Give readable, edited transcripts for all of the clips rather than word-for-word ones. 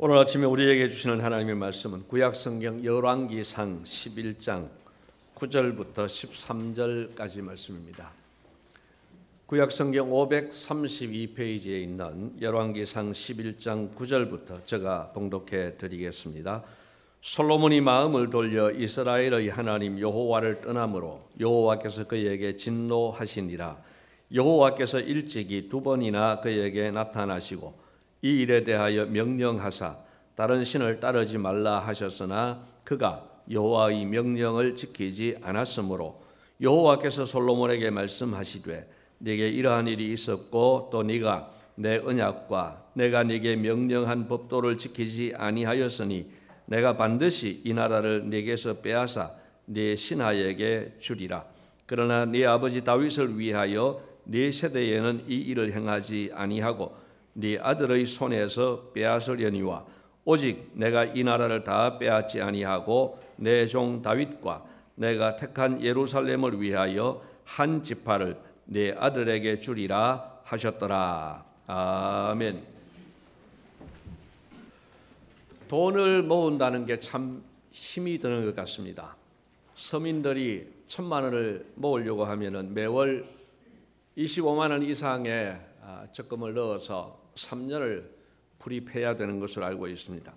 오늘 아침에 우리에게 주시는 하나님의 말씀은 구약성경 열왕기상 11장 9절부터 13절까지 말씀입니다. 구약성경 532페이지에 있는 열왕기상 11장 9절부터 제가 봉독해 드리겠습니다. 솔로몬이 마음을 돌려 이스라엘의 하나님 여호와를 떠남으로 여호와께서 그에게 진노하시니라. 여호와께서 일찍이 두 번이나 그에게 나타나시고 이 일에 대하여 명령하사 다른 신을 따르지 말라 하셨으나 그가 여호와의 명령을 지키지 않았으므로 여호와께서 솔로몬에게 말씀하시되 네게 이러한 일이 있었고 또 네가 내 언약과 내가 네게 명령한 법도를 지키지 아니하였으니 내가 반드시 이 나라를 네게서 빼앗아 네 신하에게 주리라. 그러나 네 아버지 다윗을 위하여 네 세대에는 이 일을 행하지 아니하고 네 아들의 손에서 빼앗으려니와 오직 내가 이 나라를 다 빼앗지 아니하고 내 종 다윗과 내가 택한 예루살렘을 위하여 한 지파를 네 아들에게 주리라 하셨더라. 아멘. 돈을 모은다는 게 참 힘이 드는 것 같습니다. 서민들이 1,000만 원을 모으려고 하면은 매월 25만 원 이상의 적금을 넣어서 3년을 불입해야 되는 것으로 알고 있습니다.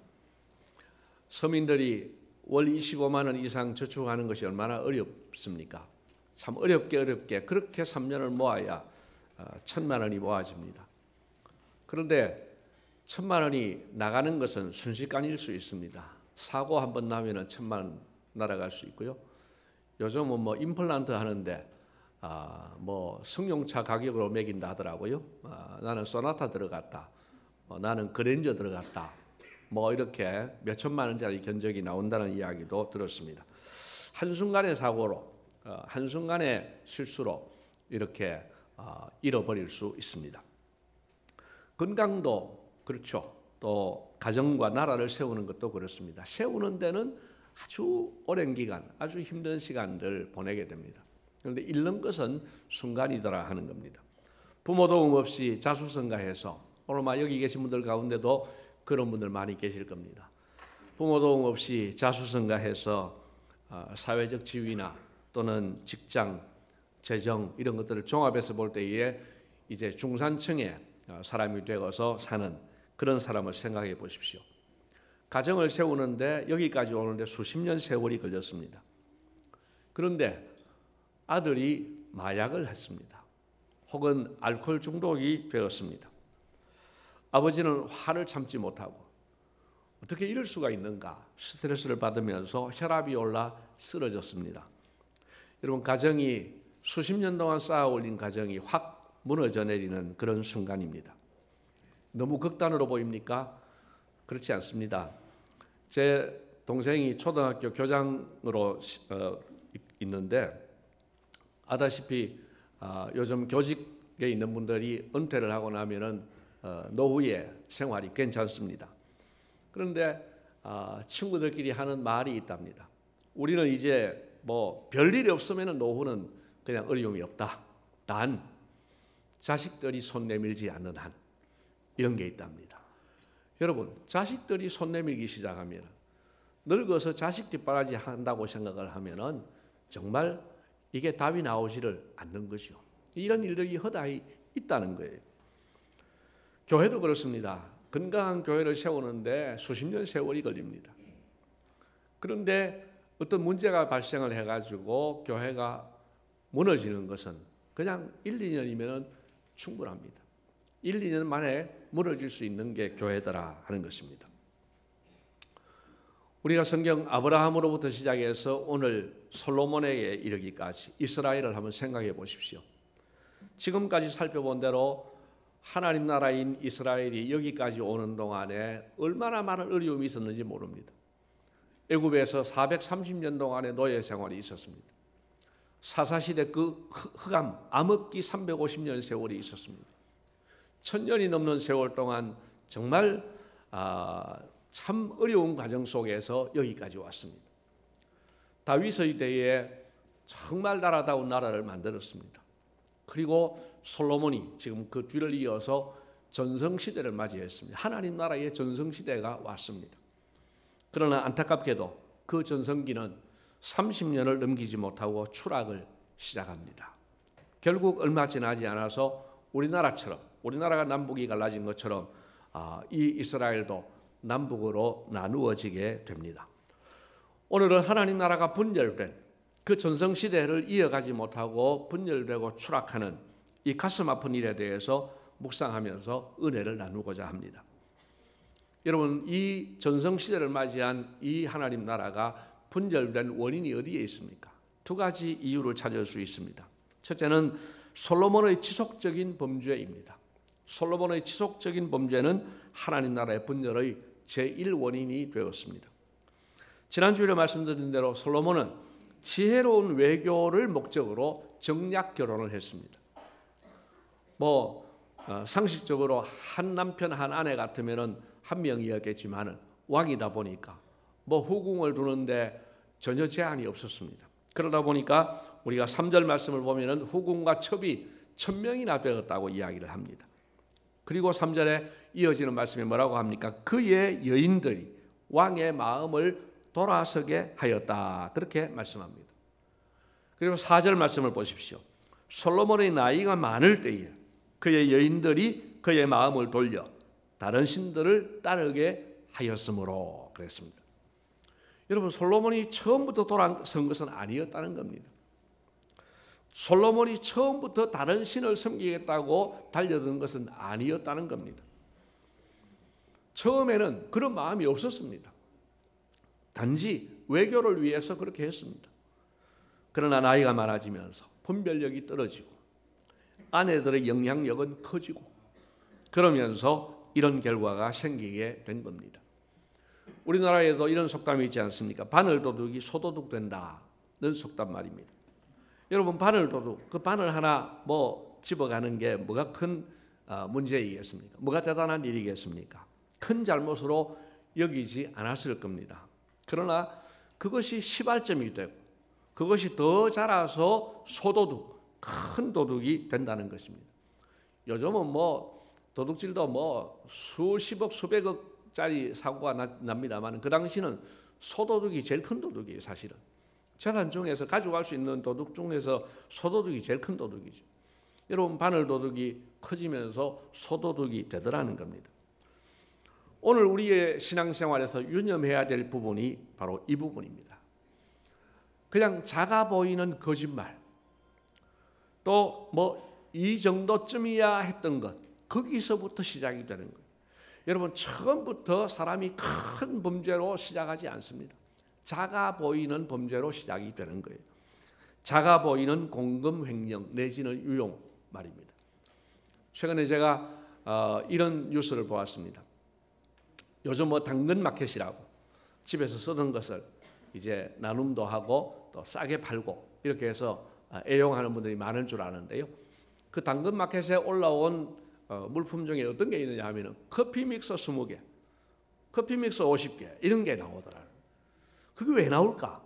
서민들이 월 25만 원 이상 저축하는 것이 얼마나 어렵습니까? 참 어렵게 그렇게 3년을 모아야 1,000만 원이 모아집니다. 그런데 1,000만 원이 나가는 것은 순식간일 수 있습니다. 사고 한번 나면은 1,000만 원 날아갈 수 있고요. 요즘은 뭐 임플란트 하는데 승용차 가격으로 매긴다 하더라고요. 나는 소나타 들어갔다. 나는 그랜저 들어갔다. 이렇게 몇 천만 원짜리 견적이 나온다는 이야기도 들었습니다. 한순간의 사고로, 한순간의 실수로 이렇게 잃어버릴 수 있습니다. 건강도 그렇죠. 또 가정과 나라를 세우는 것도 그렇습니다. 세우는 데는 아주 오랜 기간, 아주 힘든 시간들 보내게 됩니다. 그런데 잃는 것은 순간이더라 하는 겁니다. 부모 도움 없이 자수성가해서 오늘 여기 계신 분들 가운데도 그런 분들 많이 계실 겁니다. 부모 도움 없이 자수성가해서 사회적 지위나 또는 직장, 재정 이런 것들을 종합해서 볼 때에 이제 중산층의 사람이 되어서 사는 그런 사람을 생각해 보십시오. 가정을 세우는데 여기까지 오는데 수십 년 세월이 걸렸습니다. 그런데 아들이 마약을 했습니다. 혹은 알코올 중독이 되었습니다. 아버지는 화를 참지 못하고 어떻게 이럴 수가 있는가 스트레스를 받으면서 혈압이 올라 쓰러졌습니다. 여러분, 가정이 수십 년 동안 쌓아 올린 가정이 확 무너져 내리는 그런 순간입니다. 너무 극단으로 보입니까? 그렇지 않습니다. 제 동생이 초등학교 교장으로 있는데 아다시피 요즘 교직에 있는 분들이 은퇴를 하고 나면은 노후에 생활이 괜찮습니다. 그런데 친구들끼리 하는 말이 있답니다. 우리는 이제 별일이 없으면 노후는 그냥 어려움이 없다. 단 자식들이 손 내밀지 않는 한 이런 게 있답니다. 여러분, 자식들이 손 내밀기 시작하면 늙어서 자식 뒷바라지 한다고 생각을 하면은 정말 이게 답이 나오지를 않는 것이요. 이런 일들이 허다히 있다는 거예요. 교회도 그렇습니다. 건강한 교회를 세우는데 수십 년 세월이 걸립니다. 그런데 어떤 문제가 발생을 해가지고 교회가 무너지는 것은 그냥 1, 2년이면 충분합니다. 1, 2년 만에 무너질 수 있는 게 교회더라 하는 것입니다. 우리가 성경 아브라함으로부터 시작해서 오늘 솔로몬에게 이르기까지 이스라엘을 한번 생각해 보십시오. 지금까지 살펴본 대로 하나님 나라인 이스라엘이 여기까지 오는 동안에 얼마나 많은 어려움이 있었는지 모릅니다. 애굽에서 430년 동안의 노예 생활이 있었습니다. 사사시대 그 흑암, 암흑기 350년 세월이 있었습니다. 1000년이 넘는 세월 동안 정말 참 어려운 과정 속에서 여기까지 왔습니다. 다윗의 때에 정말 나라다운 나라를 만들었습니다. 그리고 솔로몬이 지금 그 뒤를 이어서 전성시대를 맞이했습니다. 하나님 나라의 전성시대가 왔습니다. 그러나 안타깝게도 그 전성기는 30년을 넘기지 못하고 추락을 시작합니다. 결국 얼마 지나지 않아서 우리나라가 남북이 갈라진 것처럼 이 이스라엘도 남북으로 나누어지게 됩니다. 오늘은 하나님 나라가 분열된 그 전성시대를 이어가지 못하고 분열되고 추락하는 이 가슴 아픈 일에 대해서 묵상하면서 은혜를 나누고자 합니다. 여러분, 이 전성시대를 맞이한 이 하나님 나라가 분열된 원인이 어디에 있습니까? 두 가지 이유를 찾을 수 있습니다. 첫째는 솔로몬의 지속적인 범죄입니다. 솔로몬의 지속적인 범죄는 하나님 나라의 분열의 제1원인이 되었습니다. 지난주에 말씀드린 대로 솔로몬은 지혜로운 외교를 목적으로 정략 결혼을 했습니다. 상식적으로 한 남편 한 아내 같으면 한 명이었겠지만은 왕이다 보니까 후궁을 두는데 전혀 제한이 없었습니다. 그러다 보니까 우리가 3절 말씀을 보면은 후궁과 첩이 1000명이나 되었다고 이야기를 합니다. 그리고 3절에 이어지는 말씀이 뭐라고 합니까? 그의 여인들이 왕의 마음을 돌아서게 하였다. 그렇게 말씀합니다. 그리고 4절 말씀을 보십시오. 솔로몬의 나이가 많을 때에 그의 여인들이 그의 마음을 돌려 다른 신들을 따르게 하였으므로 그랬습니다. 여러분, 솔로몬이 처음부터 돌아선 것은 아니었다는 겁니다. 솔로몬이 처음부터 다른 신을 섬기겠다고 달려든 것은 아니었다는 겁니다. 처음에는 그런 마음이 없었습니다. 단지 외교를 위해서 그렇게 했습니다. 그러나 나이가 많아지면서 분별력이 떨어지고 아내들의 영향력은 커지고 그러면서 이런 결과가 생기게 된 겁니다. 우리나라에도 이런 속담이 있지 않습니까? 바늘도둑이 소도둑 된다는 속담 말입니다. 여러분, 바늘도둑, 그 바늘 하나 집어가는 게 뭐가 큰 문제이겠습니까? 뭐가 대단한 일이겠습니까? 큰 잘못으로 여기지 않았을 겁니다. 그러나 그것이 시발점이 되고 그것이 더 자라서 소도둑, 큰 도둑이 된다는 것입니다. 요즘은 도둑질도 수십억, 수백억짜리 사고가 납니다만 그 당시는 소도둑이 제일 큰 도둑이에요, 사실은. 재산 중에서 가져갈 수 있는 도둑 중에서 소도둑이 제일 큰 도둑이죠. 여러분, 바늘도둑이 커지면서 소도둑이 되더라는 겁니다. 오늘 우리의 신앙생활에서 유념해야 될 부분이 바로 이 부분입니다. 그냥 작아 보이는 거짓말, 또 이 정도쯤이야 했던 것, 거기서부터 시작이 되는 거예요. 여러분, 처음부터 사람이 큰 범죄로 시작하지 않습니다. 작아 보이는 범죄로 시작이 되는 거예요. 작아 보이는 공금 횡령 내지는 유용 말입니다. 최근에 제가 이런 뉴스를 보았습니다. 요즘 당근 마켓이라고 집에서 쓰던 것을 이제 나눔도 하고 또 싸게 팔고 이렇게 해서 애용하는 분들이 많은 줄 아는데요. 그 당근 마켓에 올라온 물품 중에 어떤 게 있느냐 하면은 커피 믹서 20개, 커피 믹서 50개 이런 게 나오더라고요. 그게 왜 나올까?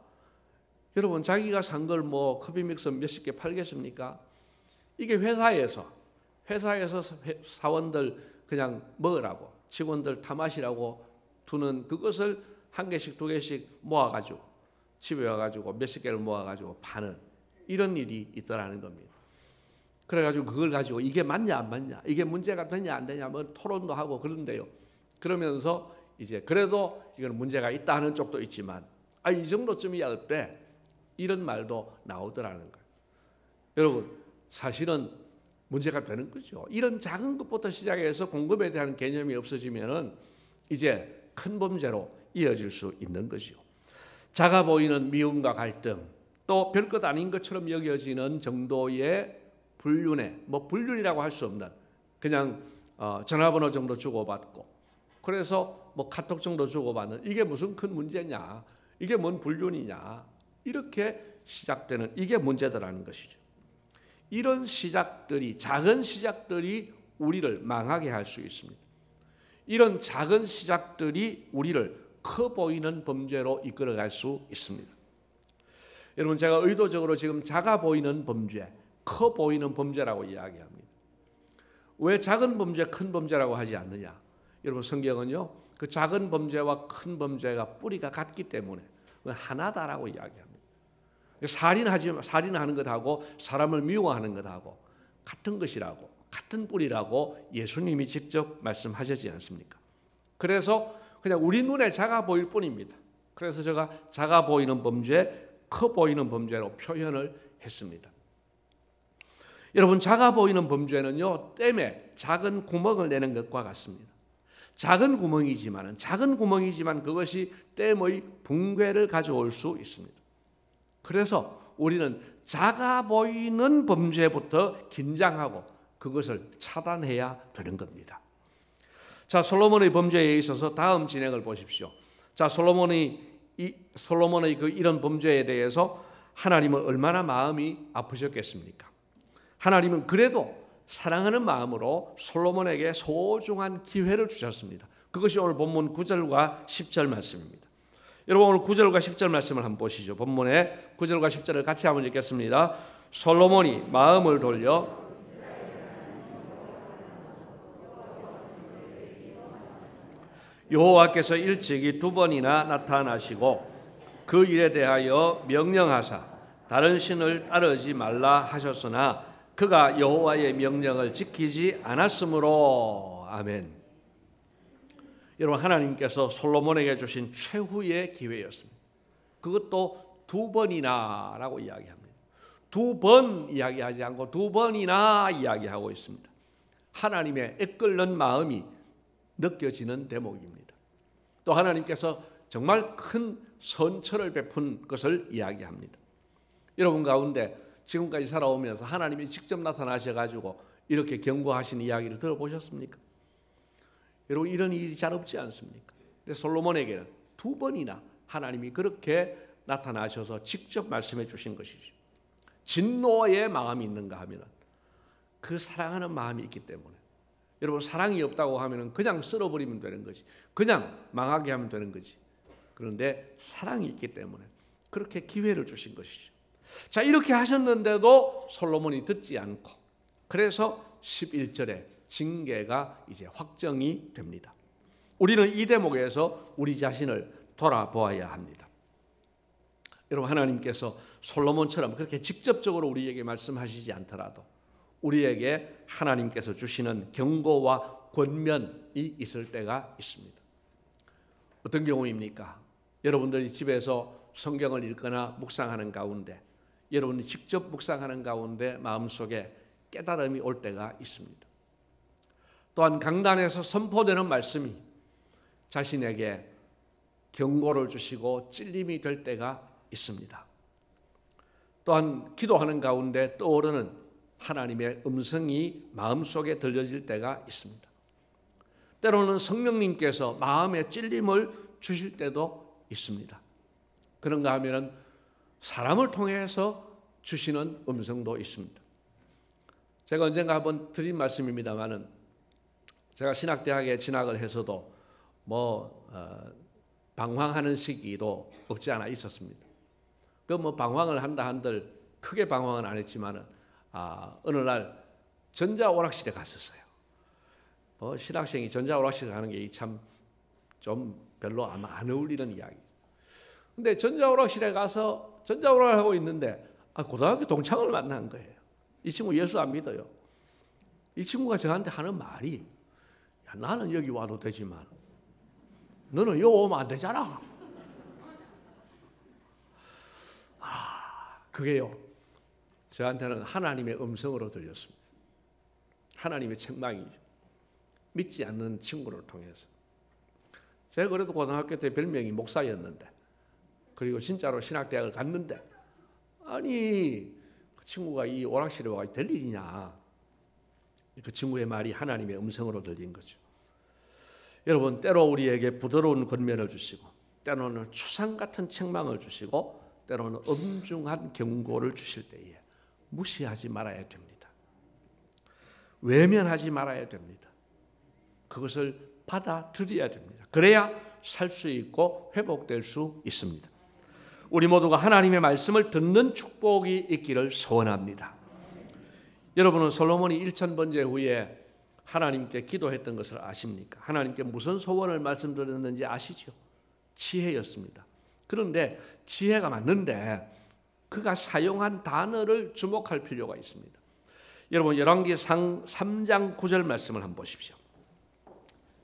여러분, 자기가 산 걸 커피 믹서 몇십 개 팔겠습니까? 이게 회사에서 사원들 그냥 먹으라고, 직원들 다 마시라고 두는 그것을 한 개씩 두 개씩 모아가지고 집에 와가지고 몇십 개를 모아가지고 파는 이런 일이 있더라는 겁니다. 그래가지고 그걸 가지고 이게 맞냐 안 맞냐, 이게 문제가 되냐 안 되냐 토론도 하고 그런데요. 그러면서 이제 그래도 이건 문제가 있다 하는 쪽도 있지만 이 정도쯤이야 어때? 이런 말도 나오더라는 거예요. 여러분, 사실은 문제가 되는 거죠. 이런 작은 것부터 시작해서 공급에 대한 개념이 없어지면은 이제 큰 범죄로 이어질 수 있는 거죠. 작아 보이는 미움과 갈등, 또 별것 아닌 것처럼 여겨지는 정도의 불륜에 불륜이라고 할 수 없는 그냥 전화번호 정도 주고받고 그래서 카톡 정도 주고받는 이게 무슨 큰 문제냐, 이게 뭔 불륜이냐, 이렇게 시작되는 이게 문제더라는 것이죠. 이런 시작들이, 작은 시작들이 우리를 망하게 할 수 있습니다. 이런 작은 시작들이 우리를 커 보이는 범죄로 이끌어갈 수 있습니다. 여러분, 제가 의도적으로 지금 작아 보이는 범죄, 커 보이는 범죄라고 이야기합니다. 왜 작은 범죄, 큰 범죄라고 하지 않느냐? 여러분 성경은요, 그 작은 범죄와 큰 범죄가 뿌리가 같기 때문에 하나다라고 이야기합니다. 살인하는 것하고 사람을 미워하는 것하고 같은 것이라고, 같은 뿌리라고 예수님이 직접 말씀하셨지 않습니까? 그래서 그냥 우리 눈에 작아 보일 뿐입니다. 그래서 제가 작아 보이는 범죄, 커 보이는 범죄로 표현을 했습니다. 여러분, 작아 보이는 범죄는요, 댐에 작은 구멍을 내는 것과 같습니다. 작은 구멍이지만 그것이 댐의 붕괴를 가져올 수 있습니다. 그래서 우리는 작아 보이는 범죄부터 긴장하고 그것을 차단해야 되는 겁니다. 자, 솔로몬의 범죄에 있어서 다음 진행을 보십시오. 자, 솔로몬의 이런 범죄에 대해서 하나님은 얼마나 마음이 아프셨겠습니까? 하나님은 그래도 사랑하는 마음으로 솔로몬에게 소중한 기회를 주셨습니다. 그것이 오늘 본문 9절과 10절 말씀입니다. 여러분, 오늘 9절과 10절 말씀을 한번 보시죠. 본문에 9절과 10절을 같이 한번 읽겠습니다. 솔로몬이 마음을 돌려 여호와께서 일찍이 2번이나 나타나시고 그 일에 대하여 명령하사 다른 신을 따르지 말라 하셨으나 그가 여호와의 명령을 지키지 않았으므로. 아멘. 여러분, 하나님께서 솔로몬에게 주신 최후의 기회였습니다. 그것도 2번이나라고 이야기합니다. 2번 이야기하지 않고 2번이나 이야기하고 있습니다. 하나님의 애끓는 마음이 느껴지는 대목입니다. 또 하나님께서 정말 큰 선처를 베푼 것을 이야기합니다. 여러분 가운데 지금까지 살아오면서 하나님이 직접 나타나셔가지고 이렇게 경고하신 이야기를 들어보셨습니까? 여러분, 이런 일이 잘 없지 않습니까? 근데 솔로몬에게는 2번이나 하나님이 그렇게 나타나셔서 직접 말씀해 주신 것이죠. 진노의 마음이 있는가 하면 그 사랑하는 마음이 있기 때문에. 여러분, 사랑이 없다고 하면 그냥 쓸어버리면 되는 거지, 그냥 망하게 하면 되는 거지. 그런데 사랑이 있기 때문에 그렇게 기회를 주신 것이죠. 자, 이렇게 하셨는데도 솔로몬이 듣지 않고, 그래서 11절에 징계가 이제 확정이 됩니다. 우리는 이 대목에서 우리 자신을 돌아보아야 합니다. 여러분, 하나님께서 솔로몬처럼 그렇게 직접적으로 우리에게 말씀하시지 않더라도 우리에게 하나님께서 주시는 경고와 권면이 있을 때가 있습니다. 어떤 경우입니까? 여러분들이 집에서 성경을 읽거나 묵상하는 가운데, 여러분이 직접 묵상하는 가운데 마음속에 깨달음이 올 때가 있습니다. 또한 강단에서 선포되는 말씀이 자신에게 경고를 주시고 찔림이 될 때가 있습니다. 또한 기도하는 가운데 떠오르는 하나님의 음성이 마음속에 들려질 때가 있습니다. 때로는 성령님께서 마음에 찔림을 주실 때도 있습니다. 그런가 하면 사람을 통해서 주시는 음성도 있습니다. 제가 언젠가 한번 드린 말씀입니다만은, 제가 신학대학에 진학을 해서도 방황하는 시기도 없지 않아 있었습니다. 방황을 한다 한들 크게 방황은 안 했지만은 어느 날 전자오락실에 갔었어요. 신학생이 전자오락실 가는 게 참 좀 별로 아마 안 어울리는 이야기. 근데 전자오락실에 가서 전자오락을 하고 있는데 고등학교 동창을 만난 거예요. 이 친구 예수 안 믿어요. 이 친구가 저한테 하는 말이, 야, 나는 여기 와도 되지만 너는 여기 오면 안 되잖아. 그게요, 저한테는 하나님의 음성으로 들렸습니다. 하나님의 책망이죠. 믿지 않는 친구를 통해서. 제가 그래도 고등학교 때 별명이 목사였는데, 그리고 진짜로 신학대학을 갔는데, 아니 그 친구가 이 오락실에 와서 될 일이냐. 그 친구의 말이 하나님의 음성으로 들린 거죠. 여러분, 때로 우리에게 부드러운 권면을 주시고, 때로는 추상 같은 책망을 주시고, 때로는 엄중한 경고를 주실 때에 무시하지 말아야 됩니다. 외면하지 말아야 됩니다. 그것을 받아들여야 됩니다. 그래야 살 수 있고 회복될 수 있습니다. 우리 모두가 하나님의 말씀을 듣는 축복이 있기를 소원합니다. 여러분은 솔로몬이 1000번째 후에 하나님께 기도했던 것을 아십니까? 하나님께 무슨 소원을 말씀드렸는지 아시죠? 지혜였습니다. 그런데 지혜가 맞는데 그가 사용한 단어를 주목할 필요가 있습니다. 여러분 열왕기상 3장 9절 말씀을 한번 보십시오.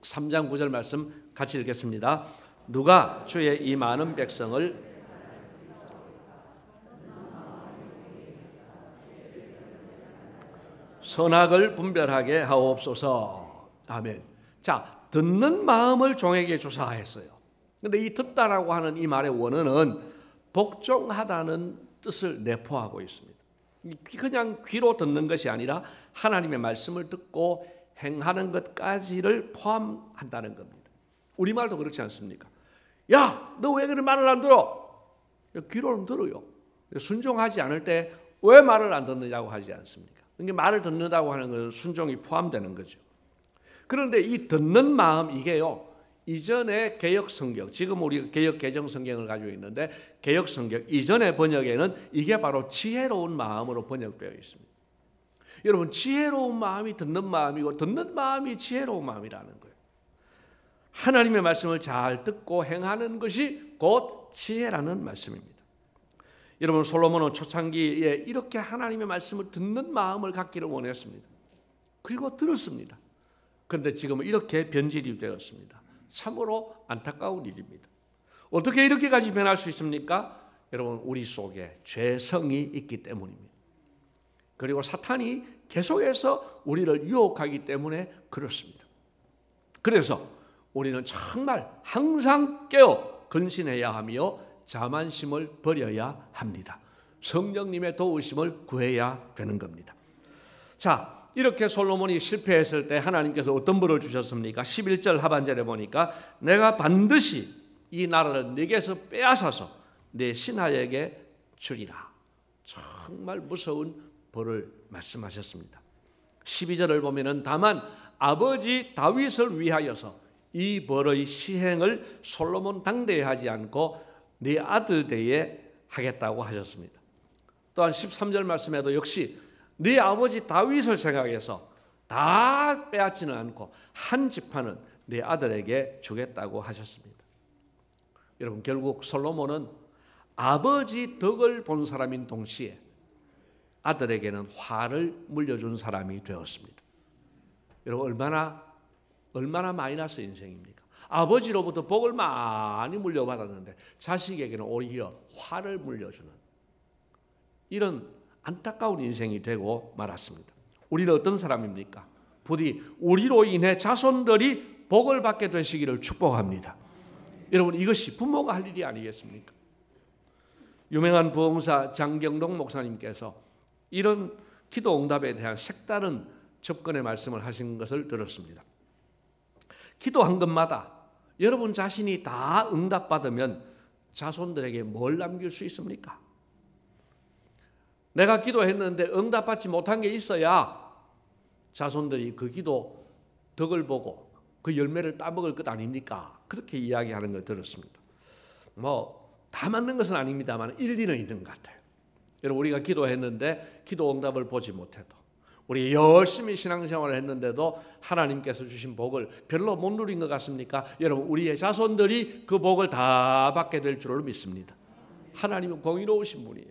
3장 9절 말씀 같이 읽겠습니다. 누가 주의 이 많은 백성을 선악을 분별하게 하옵소서. 아멘. 자, 듣는 마음을 종에게 주사 했어요. 그런데 이 듣다라고 하는 이 말의 원어는 복종하다는 뜻을 내포하고 있습니다. 그냥 귀로 듣는 것이 아니라 하나님의 말씀을 듣고 행하는 것까지를 포함한다는 겁니다. 우리말도 그렇지 않습니까? 야, 너 왜 그런 말을 안 들어? 귀로는 들어요. 순종하지 않을 때 왜 말을 안 듣느냐고 하지 않습니까? 그러니까 말을 듣는다고 하는 것은 순종이 포함되는 거죠. 그런데 이 듣는 마음 이게요. 이전의 개역 성경, 지금 우리가 개역 개정 성경을 가지고 있는데 개역 성경 이전의 번역에는 이게 바로 지혜로운 마음으로 번역되어 있습니다. 여러분 지혜로운 마음이 듣는 마음이고 듣는 마음이 지혜로운 마음이라는 거예요. 하나님의 말씀을 잘 듣고 행하는 것이 곧 지혜라는 말씀입니다. 여러분 솔로몬은 초창기에 이렇게 하나님의 말씀을 듣는 마음을 갖기를 원했습니다. 그리고 들었습니다. 그런데 지금은 이렇게 변질이 되었습니다. 참으로 안타까운 일입니다. 어떻게 이렇게까지 변할 수 있습니까? 여러분 우리 속에 죄성이 있기 때문입니다. 그리고 사탄이 계속해서 우리를 유혹하기 때문에 그렇습니다. 그래서 우리는 정말 항상 깨어 근신해야 하며 자만심을 버려야 합니다. 성령님의 도우심을 구해야 되는 겁니다. 자, 이렇게 솔로몬이 실패했을 때 하나님께서 어떤 벌을 주셨습니까? 11절 하반절에 보니까 내가 반드시 이 나라를 네게서 빼앗아서 내 신하에게 주리라. 정말 무서운 벌을 말씀하셨습니다. 12절을 보면은 다만 아버지 다윗을 위하여서 이 벌의 시행을 솔로몬 당대에 하지 않고 네 아들 때에 하겠다고 하셨습니다. 또한 13절 말씀에도 역시 네 아버지 다윗을 생각해서 다 빼앗지는 않고 한 지파는 네 아들에게 주겠다고 하셨습니다. 여러분 결국 솔로몬은 아버지 덕을 본 사람인 동시에 아들에게는 화를 물려준 사람이 되었습니다. 여러분 얼마나 마이너스 인생입니까? 아버지로부터 복을 많이 물려받았는데 자식에게는 오히려 화를 물려주는 이런 안타까운 인생이 되고 말았습니다. 우리는 어떤 사람입니까? 부디 우리로 인해 자손들이 복을 받게 되시기를 축복합니다. 여러분 이것이 부모가 할 일이 아니겠습니까? 유명한 부흥사 장경동 목사님께서 이런 기도 응답에 대한 색다른 접근의 말씀을 하신 것을 들었습니다. 기도한 것마다 여러분 자신이 다 응답받으면 자손들에게 뭘 남길 수 있습니까? 내가 기도했는데 응답받지 못한 게 있어야 자손들이 그 기도 덕을 보고 그 열매를 따먹을 것 아닙니까? 그렇게 이야기하는 걸 들었습니다. 다 맞는 것은 아닙니다만 일리는 있는 것 같아요. 여러분 우리가 기도했는데 기도 응답을 보지 못해도 우리 열심히 신앙생활을 했는데도 하나님께서 주신 복을 별로 못 누린 것 같습니까? 여러분 우리의 자손들이 그 복을 다 받게 될 줄을 믿습니다. 하나님은 공의로우신 분이에요.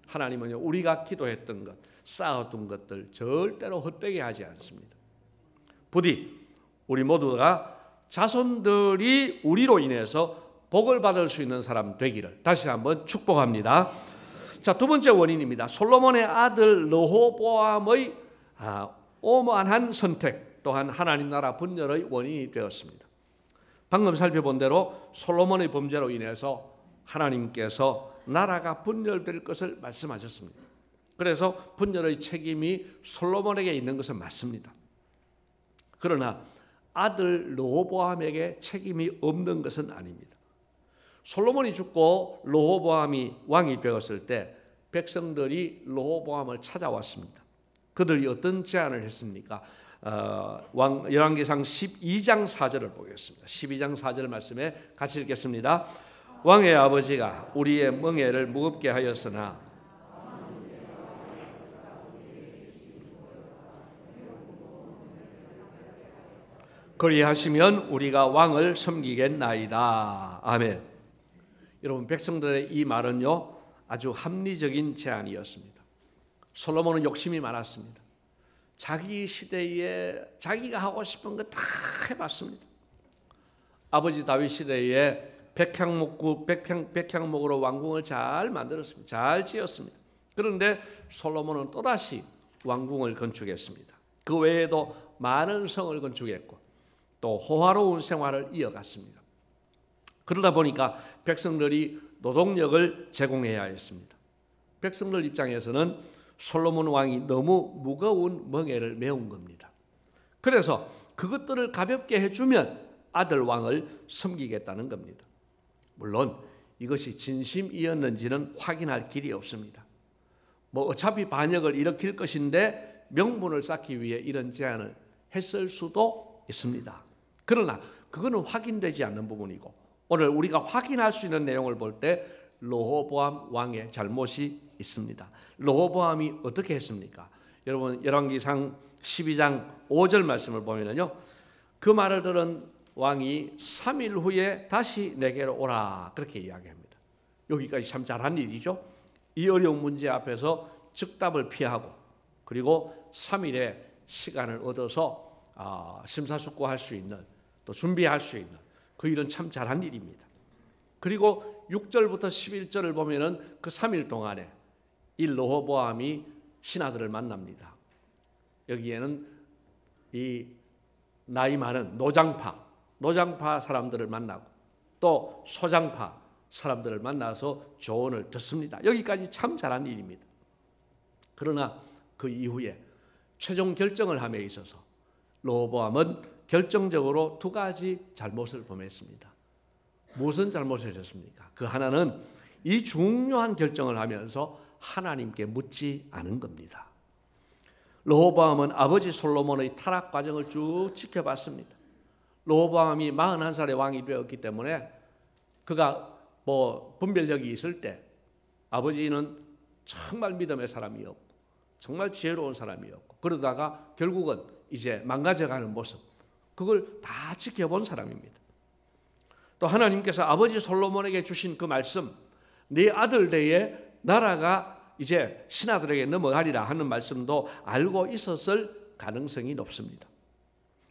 하나님은요 우리가 기도했던 것, 쌓아둔 것들 절대로 헛되게 하지 않습니다. 부디 우리 모두가 자손들이 우리로 인해서 복을 받을 수 있는 사람 되기를 다시 한번 축복합니다. 자, 두 번째 원인입니다. 솔로몬의 아들 르호보암의 오만한 선택 또한 하나님 나라 분열의 원인이 되었습니다. 방금 살펴본 대로 솔로몬의 범죄로 인해서 하나님께서 나라가 분열될 것을 말씀하셨습니다. 그래서 분열의 책임이 솔로몬에게 있는 것은 맞습니다. 그러나 아들 르호보암에게 책임이 없는 것은 아닙니다. 솔로몬이 죽고 르호보암이 왕이 되었을 때 백성들이 르호보암을 찾아왔습니다. 그들이 어떤 제안을 했습니까? 열왕기상 12장 4절을 보겠습니다. 12장 4절 말씀에 같이 읽겠습니다. 왕의 아버지가 우리의 멍에를 무겁게 하였으나 그리하시면 우리가 왕을 섬기겠나이다. 아멘. 여러분, 백성들의 이 말은요, 아주 합리적인 제안이었습니다. 솔로몬은 욕심이 많았습니다. 자기 시대에 자기가 하고 싶은 거 다 해봤습니다. 아버지 다윗 시대에 백향목으로 왕궁을 잘 만들었습니다. 잘 지었습니다. 그런데 솔로몬은 또다시 왕궁을 건축했습니다. 그 외에도 많은 성을 건축했고 또 호화로운 생활을 이어갔습니다. 그러다 보니까 백성들이 노동력을 제공해야 했습니다. 백성들 입장에서는 솔로몬 왕이 너무 무거운 멍에를 메운 겁니다. 그래서 그것들을 가볍게 해주면 아들 왕을 섬기겠다는 겁니다. 물론 이것이 진심이었는지는 확인할 길이 없습니다. 어차피 반역을 일으킬 것인데 명분을 쌓기 위해 이런 제안을 했을 수도 있습니다. 그러나 그거는 확인되지 않는 부분이고, 오늘 우리가 확인할 수 있는 내용을 볼 때 르호보암 왕의 잘못이 있습니다. 르호보암이 어떻게 했습니까? 여러분, 열왕기상 12장 5절 말씀을 보면요, 그 말을 들은 왕이 3일 후에 다시 내게로 오라, 그렇게 이야기합니다. 여기까지 참 잘한 일이죠. 이 어려운 문제 앞에서 즉답을 피하고, 그리고 3일의 시간을 얻어서 심사숙고할 수 있는, 또 준비할 수 있는 그 일은 참 잘한 일입니다. 그리고 6절부터 11절을 보면은 그 3일 동안에 이 르호보암이 신하들을 만납니다. 여기에는 이 나이 많은 노장파 사람들을 만나고 또 소장파 사람들을 만나서 조언을 듣습니다. 여기까지 참 잘한 일입니다. 그러나 그 이후에 최종 결정을 함에 있어서 르호보암은 결정적으로 두 가지 잘못을 범했습니다. 무슨 잘못을 했습니까? 그 하나는 이 중요한 결정을 하면서 하나님께 묻지 않은 겁니다. 르호보암은 아버지 솔로몬의 타락 과정을 쭉 지켜봤습니다. 르호보암이 41살의 왕이 되었기 때문에 그가 분별력이 있을 때 아버지는 정말 믿음의 사람이었고 정말 지혜로운 사람이었고, 그러다가 결국은 이제 망가져가는 모습, 그걸 다 지켜본 사람입니다. 또 하나님께서 아버지 솔로몬에게 주신 그 말씀, 네 아들 때에 나라가 이제 신하들에게 넘어가리라 하는 말씀도 알고 있었을 가능성이 높습니다.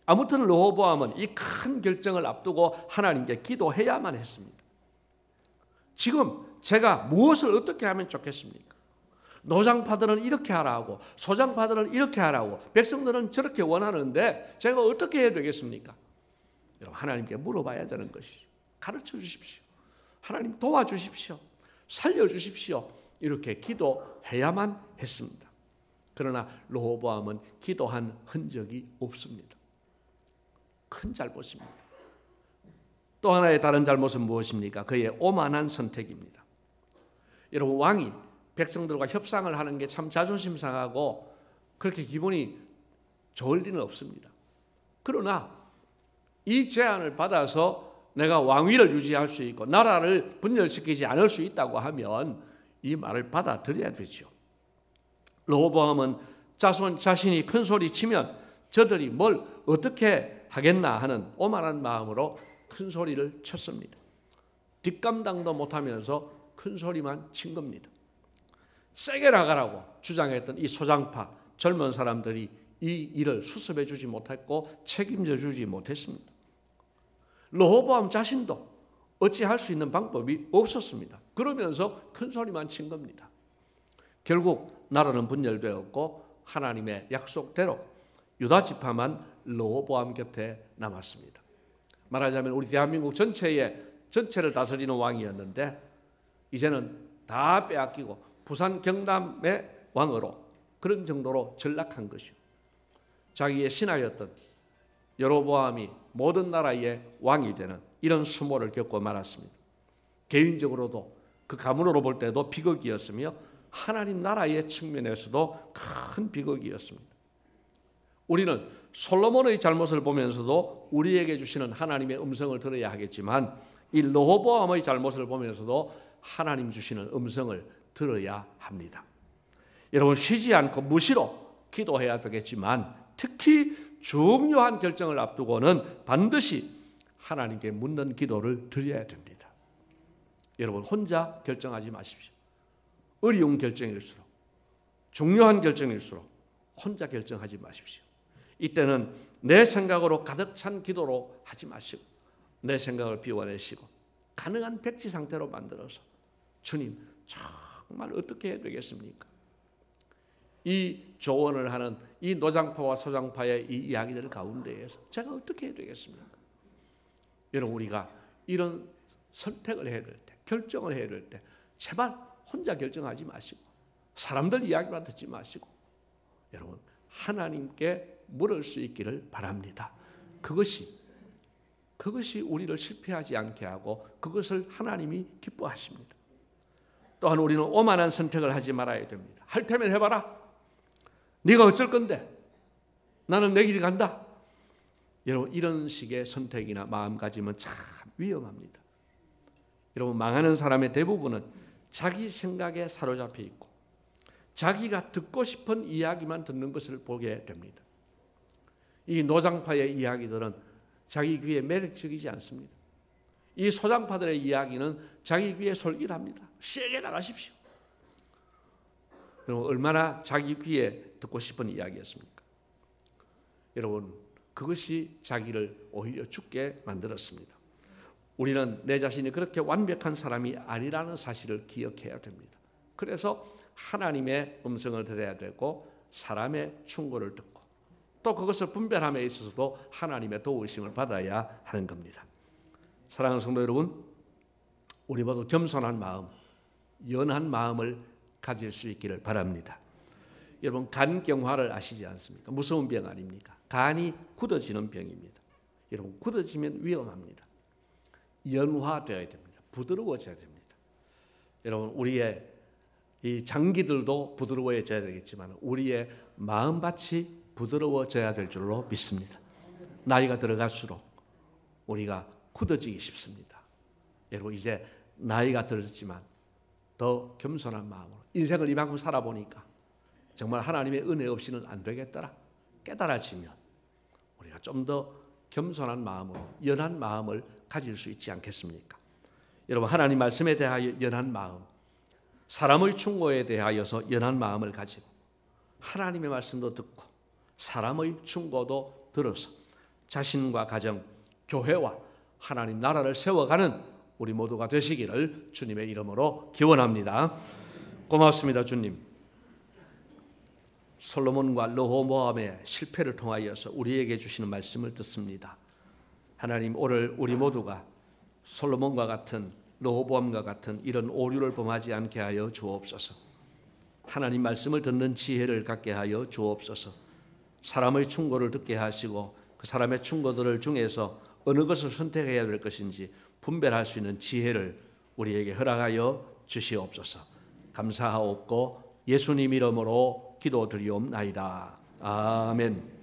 아무튼 르호보암은 이 큰 결정을 앞두고 하나님께 기도해야만 했습니다. 지금 제가 무엇을 어떻게 하면 좋겠습니까? 노장파들은 이렇게 하라고, 소장파들은 이렇게 하라고, 백성들은 저렇게 원하는데 제가 어떻게 해야 되겠습니까? 여러분, 하나님께 물어봐야 되는 것이죠. 가르쳐 주십시오. 하나님 도와주십시오. 살려주십시오. 이렇게 기도해야만 했습니다. 그러나 르호보암은 기도한 흔적이 없습니다. 큰 잘못입니다. 또 하나의 다른 잘못은 무엇입니까? 그의 오만한 선택입니다. 여러분, 왕이 백성들과 협상을 하는 게 참 자존심 상하고 그렇게 기분이 좋을 리는 없습니다. 그러나 이 제안을 받아서 내가 왕위를 유지할 수 있고 나라를 분열시키지 않을 수 있다고 하면 이 말을 받아들여야 되죠. 르호보암은 자신이 큰 소리 치면 저들이 뭘 어떻게 하겠나 하는 오만한 마음으로 큰 소리를 쳤습니다. 뒷감당도 못하면서 큰 소리만 친 겁니다. 세게 나가라고 주장했던 이 소장파 젊은 사람들이 이 일을 수습해 주지 못했고 책임져 주지 못했습니다. 르호보암 자신도 어찌할 수 있는 방법이 없었습니다. 그러면서 큰 소리만 친 겁니다. 결국 나라는 분열되었고 하나님의 약속대로 유다 지파만 르호보암 곁에 남았습니다. 말하자면 우리 대한민국 전체를 다스리는 왕이었는데 이제는 다 빼앗기고 부산 경남의 왕으로 그런 정도로 전락한 것이요. 자기의 신하였던 여로보암이 모든 나라의 왕이 되는 이런 수모를 겪고 말았습니다. 개인적으로도 그 가문으로 볼 때도 비극이었으며 하나님 나라의 측면에서도 큰 비극이었습니다. 우리는 솔로몬의 잘못을 보면서도 우리에게 주시는 하나님의 음성을 들어야 하겠지만 이 르호보암의 잘못을 보면서도 하나님 주시는 음성을 들어야 합니다. 여러분, 쉬지 않고 무시로 기도해야 되겠지만 특히 중요한 결정을 앞두고는 반드시 하나님께 묻는 기도를 드려야 됩니다. 여러분 혼자 결정하지 마십시오. 어려운 결정일수록, 중요한 결정일수록 혼자 결정하지 마십시오. 이때는 내 생각으로 가득 찬 기도로 하지 마시고 내 생각을 비워내시고 가능한 백지 상태로 만들어서 주님 정말 어떻게 해야 되겠습니까? 이 조언을 하는 이 노장파와 소장파의 이 이야기들 가운데에서 제가 어떻게 해야 되겠습니까? 여러분 우리가 이런 선택을 해야 될 때, 결정을 해야 될 때 제발 혼자 결정하지 마시고 사람들 이야기만 듣지 마시고 여러분 하나님께 물을 수 있기를 바랍니다. 그것이 우리를 실패하지 않게 하고 그것을 하나님이 기뻐하십니다. 또한 우리는 오만한 선택을 하지 말아야 됩니다. 할 테면 해봐라. 네가 어쩔 건데 나는 내 길이 간다. 여러분 이런 식의 선택이나 마음가짐은 참 위험합니다. 여러분 망하는 사람의 대부분은 자기 생각에 사로잡혀 있고 자기가 듣고 싶은 이야기만 듣는 것을 보게 됩니다. 이 노장파의 이야기들은 자기 귀에 매력적이지 않습니다. 이 소장파들의 이야기는 자기 귀에 솔깃합니다. 세게 나가십시오. 여러분 얼마나 자기 귀에 듣고 싶은 이야기였습니까? 여러분 그것이 자기를 오히려 죽게 만들었습니다. 우리는 내 자신이 그렇게 완벽한 사람이 아니라는 사실을 기억해야 됩니다. 그래서 하나님의 음성을 들어야 되고 사람의 충고를 듣고 또 그것을 분별함에 있어서도 하나님의 도우심을 받아야 하는 겁니다. 사랑하는 성도 여러분, 우리 모두 겸손한 마음, 연한 마음을 가질 수 있기를 바랍니다. 여러분 간경화를 아시지 않습니까? 무서운 병 아닙니까? 간이 굳어지는 병입니다. 여러분 굳어지면 위험합니다. 연화되어야 됩니다. 부드러워져야 됩니다. 여러분 우리의 이 장기들도 부드러워져야 되겠지만 우리의 마음밭이 부드러워져야 될 줄로 믿습니다. 나이가 들어갈수록 우리가 굳어지기 쉽습니다. 여러분 이제 나이가 들었지만 더 겸손한 마음으로 인생을 이만큼 살아보니까 정말 하나님의 은혜 없이는 안 되겠더라 깨달아지면 우리가 좀 더 겸손한 마음으로 연한 마음을 가질 수 있지 않겠습니까? 여러분 하나님 말씀에 대하여 연한 마음, 사람의 충고에 대하여서 연한 마음을 가지고 하나님의 말씀도 듣고 사람의 충고도 들어서 자신과 가정, 교회와 하나님 나라를 세워가는 우리 모두가 되시기를 주님의 이름으로 기원합니다. 고맙습니다. 주님. 솔로몬과 르호보암의 실패를 통하여서 우리에게 주시는 말씀을 듣습니다. 하나님 오늘 우리 모두가 솔로몬과 같은 르호보암과 같은 이런 오류를 범하지 않게 하여 주옵소서. 하나님 말씀을 듣는 지혜를 갖게 하여 주옵소서. 사람의 충고를 듣게 하시고 그 사람의 충고들을 중에서 어느 것을 선택해야 될 것인지 분별할 수 있는 지혜를 우리에게 허락하여 주시옵소서. 감사하옵고 예수님 이름으로 기도드리옵나이다. 아멘.